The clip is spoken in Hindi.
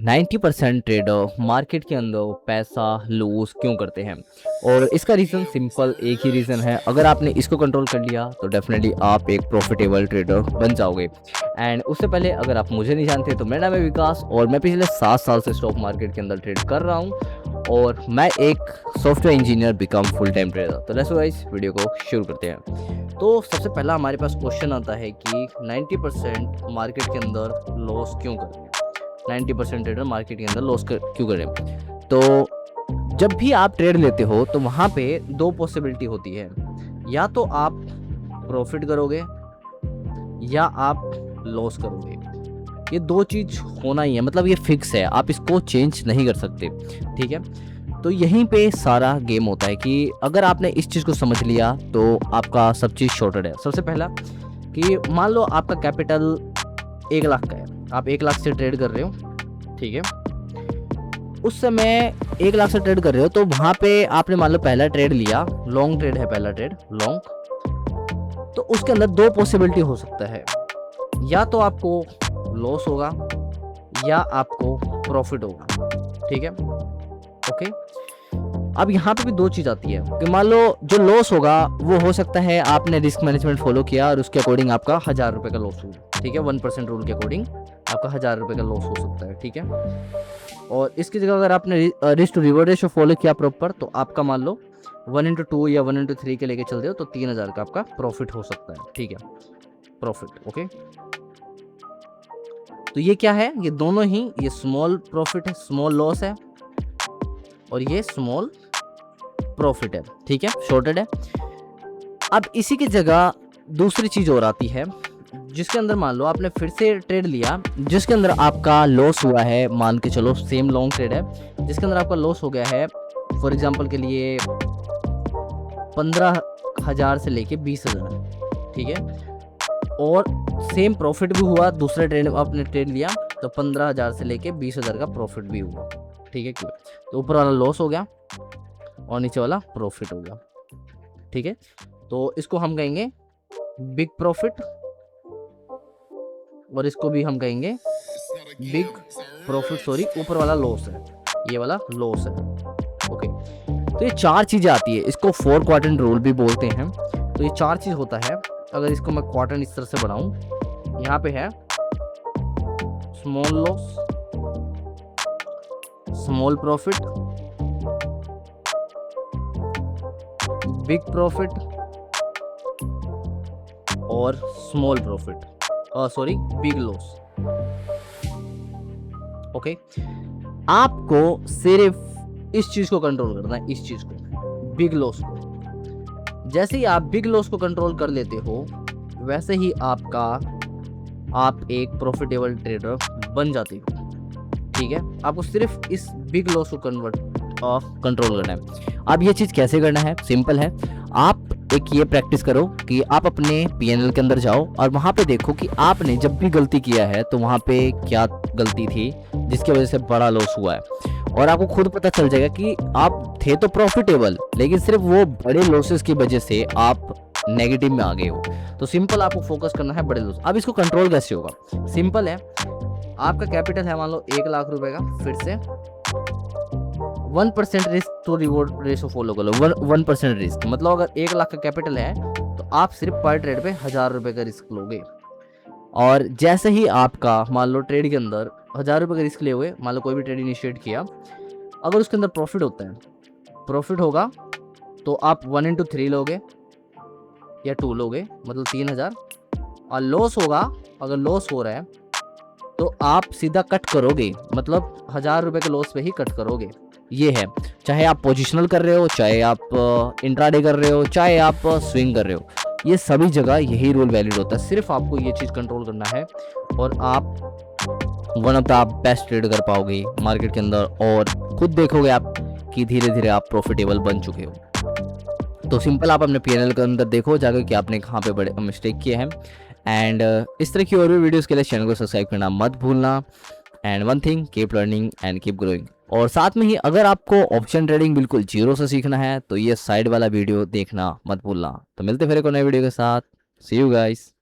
90% ट्रेडर मार्केट के अंदर पैसा लूज क्यों करते हैं? और इसका रीज़न सिंपल एक ही रीज़न है, अगर आपने इसको कंट्रोल कर लिया तो डेफिनेटली आप एक प्रॉफिटेबल ट्रेडर बन जाओगे। एंड उससे पहले अगर आप मुझे नहीं जानते तो मेरा नाम है विकास और मैं पिछले 7 साल से स्टॉक मार्केट के अंदर ट्रेड कर रहा हूँ और मैं एक software engineer become full time trader. तो लेट्स गाइस वीडियो को शुरू करते हैं। तो सबसे पहला हमारे पास क्वेश्चन आता है कि 90% मार्केट के अंदर लॉस क्यों कर रहे हैं? 90% ट्रेडर मार्केट के अंदर लॉस क्यों करें? तो जब भी आप ट्रेड लेते हो तो वहाँ पे दो पॉसिबिलिटी होती है, या तो आप प्रॉफिट करोगे या आप लॉस करोगे। ये दो चीज़ होना ही है, मतलब ये फिक्स है, आप इसको चेंज नहीं कर सकते। ठीक है, तो यहीं पे सारा गेम होता है कि अगर आपने इस चीज़ को समझ लिया तो आपका सब चीज़ शॉर्टेड है। सबसे पहला कि मान लो आपका कैपिटल 1 लाख का है, आप 1 लाख से ट्रेड कर रहे हो। ठीक है, उस समय 1 लाख से ट्रेड कर रहे हो तो वहाँ पे आपने मान लो पहला ट्रेड लिया, लॉन्ग ट्रेड है, पहला ट्रेड लॉन्ग। तो उसके अंदर दो पॉसिबिलिटी हो सकता है, या तो आपको लॉस होगा या आपको प्रॉफिट होगा। ठीक है, ओके। अब यहाँ पे भी दो चीज़ आती है कि मान लो जो लॉस होगा वो हो सकता है आपने रिस्क मैनेजमेंट फॉलो किया और उसके अकॉर्डिंग आपका 1000 रुपये का लॉस हुआ। ठीक है, 1% रूल के अकॉर्डिंग आपका 1000 रुपये का लॉस हो सकता है। ठीक है, और इसकी जगह अगर आपने risk to reward ratio follow किया प्रॉपर तो आपका मान लो 1:2 या 1:3 के लेके चल रहे हो तो 3000 का आपका प्रॉफिट हो सकता है। ठीक है, प्रॉफिट। ओके, तो ये क्या है? ये दोनों ही, ये स्मॉल प्रॉफिट है, स्मॉल लॉस है, और ये स्मॉल प्रॉफिट है। ठीक है, शॉर्टेड है। अब इसी की जगह दूसरी चीज़ और आती है जिसके अंदर मान लो आपने फिर से ट्रेड लिया जिसके अंदर आपका लॉस हुआ है, मान के चलो सेम लॉन्ग ट्रेड है जिसके अंदर आपका लॉस हो गया है फॉर एग्जांपल के लिए 15,000 से लेके 20,000। ठीक है, और सेम प्रॉफिट भी हुआ, दूसरा ट्रेड आपने ट्रेड लिया तो 15,000 से लेके 20,000 का प्रॉफिट भी हुआ। ठीक है, क्यों? तो ऊपर वाला लॉस हो गया और नीचे वाला प्रॉफिट हो गया। ठीक है, तो इसको हम कहेंगे बिग प्रॉफिट और इसको भी हम कहेंगे बिग प्रॉफिट। सॉरी, ऊपर वाला लॉस है, ये वाला लॉस है। ओके, तो ये चार चीज़ें आती है, इसको 4 क्वाड्रेंट रूल भी बोलते हैं। तो ये चार चीज़ होता है। अगर इसको मैं क्वाड्रेंट इस तरह से बनाऊं, यहाँ पे है small loss, small profit, big profit और small profit, sorry big loss. Okay, आपको सिर्फ इस चीज को कंट्रोल करना है, इस चीज को, बिग लॉस को। जैसे ही आप बिग लॉस को कंट्रोल कर लेते हो वैसे ही आप एक प्रॉफिटेबल ट्रेडर बन जाते हो। ठीक है, आपको सिर्फ इस बिग लॉस को कंट्रोल करना है। अब ये चीज़ कैसे करना है? सिंपल है, आप एक ये प्रैक्टिस करो कि आप अपने पीएनएल के अंदर जाओ और वहाँ पे देखो कि आपने जब भी गलती किया है तो वहाँ पे क्या गलती थी जिसकी वजह से बड़ा लॉस हुआ है, और आपको खुद पता चल जाएगा कि आप थे तो प्रॉफिटेबल लेकिन सिर्फ वो बड़े लॉसेस की वजह से आप नेगेटिव में आ गए हो। तो सिंपल आपको फोकस करना है बड़े लॉस। अब इसको कंट्रोल कैसे होगा? सिंपल है, आपका कैपिटल है मान लो 1 लाख रुपए का, फिर से 1% risk to reward ratio follow कर लो। 1% रिस्क मतलब अगर 1 लाख का कैपिटल है तो आप सिर्फ पर ट्रेड पे 1000 रुपए का रिस्क लोगे। और जैसे ही आपका मान लो ट्रेड के अंदर 1000 रुपए का रिस्क ले हुए, मान लो कोई भी ट्रेड इनिशिएट किया, अगर उसके अंदर प्रॉफिट होता है, प्रॉफिट होगा तो आप 1:3 लोगे या 2 लोगे, मतलब 3000। और लॉस होगा, अगर लॉस हो रहा है तो आप सीधा कट करोगे, मतलब 1000 रुपए के लॉस पे ही कट करोगे। ये है, चाहे आप पोजिशनल कर रहे हो, चाहे आप इंट्राडे कर रहे हो, चाहे आप स्विंग कर रहे हो, ये सभी जगह यही रूल वैलिड होता है। सिर्फ आपको ये चीज़ कंट्रोल करना है और आप one of the best trade कर पाओगे मार्केट के अंदर, और खुद देखोगे आप कि धीरे धीरे आप प्रॉफिटेबल बन चुके हो। तो सिंपल आप अपने पीएनएल के अंदर देखो जाकर कि आपने कहाँ पे बड़े मिस्टेक किए हैं। एंड इस तरह की और भी वीडियोस के लिए चैनल को सब्सक्राइब करना मत भूलना। And one thing, keep learning and keep growing. और साथ में ही अगर आपको ऑप्शन ट्रेडिंग बिल्कुल जीरो से सीखना है तो ये साइड वाला वीडियो देखना मत भूलना। तो मिलते फिर एक और नए वीडियो के साथ। सी यू गाइस।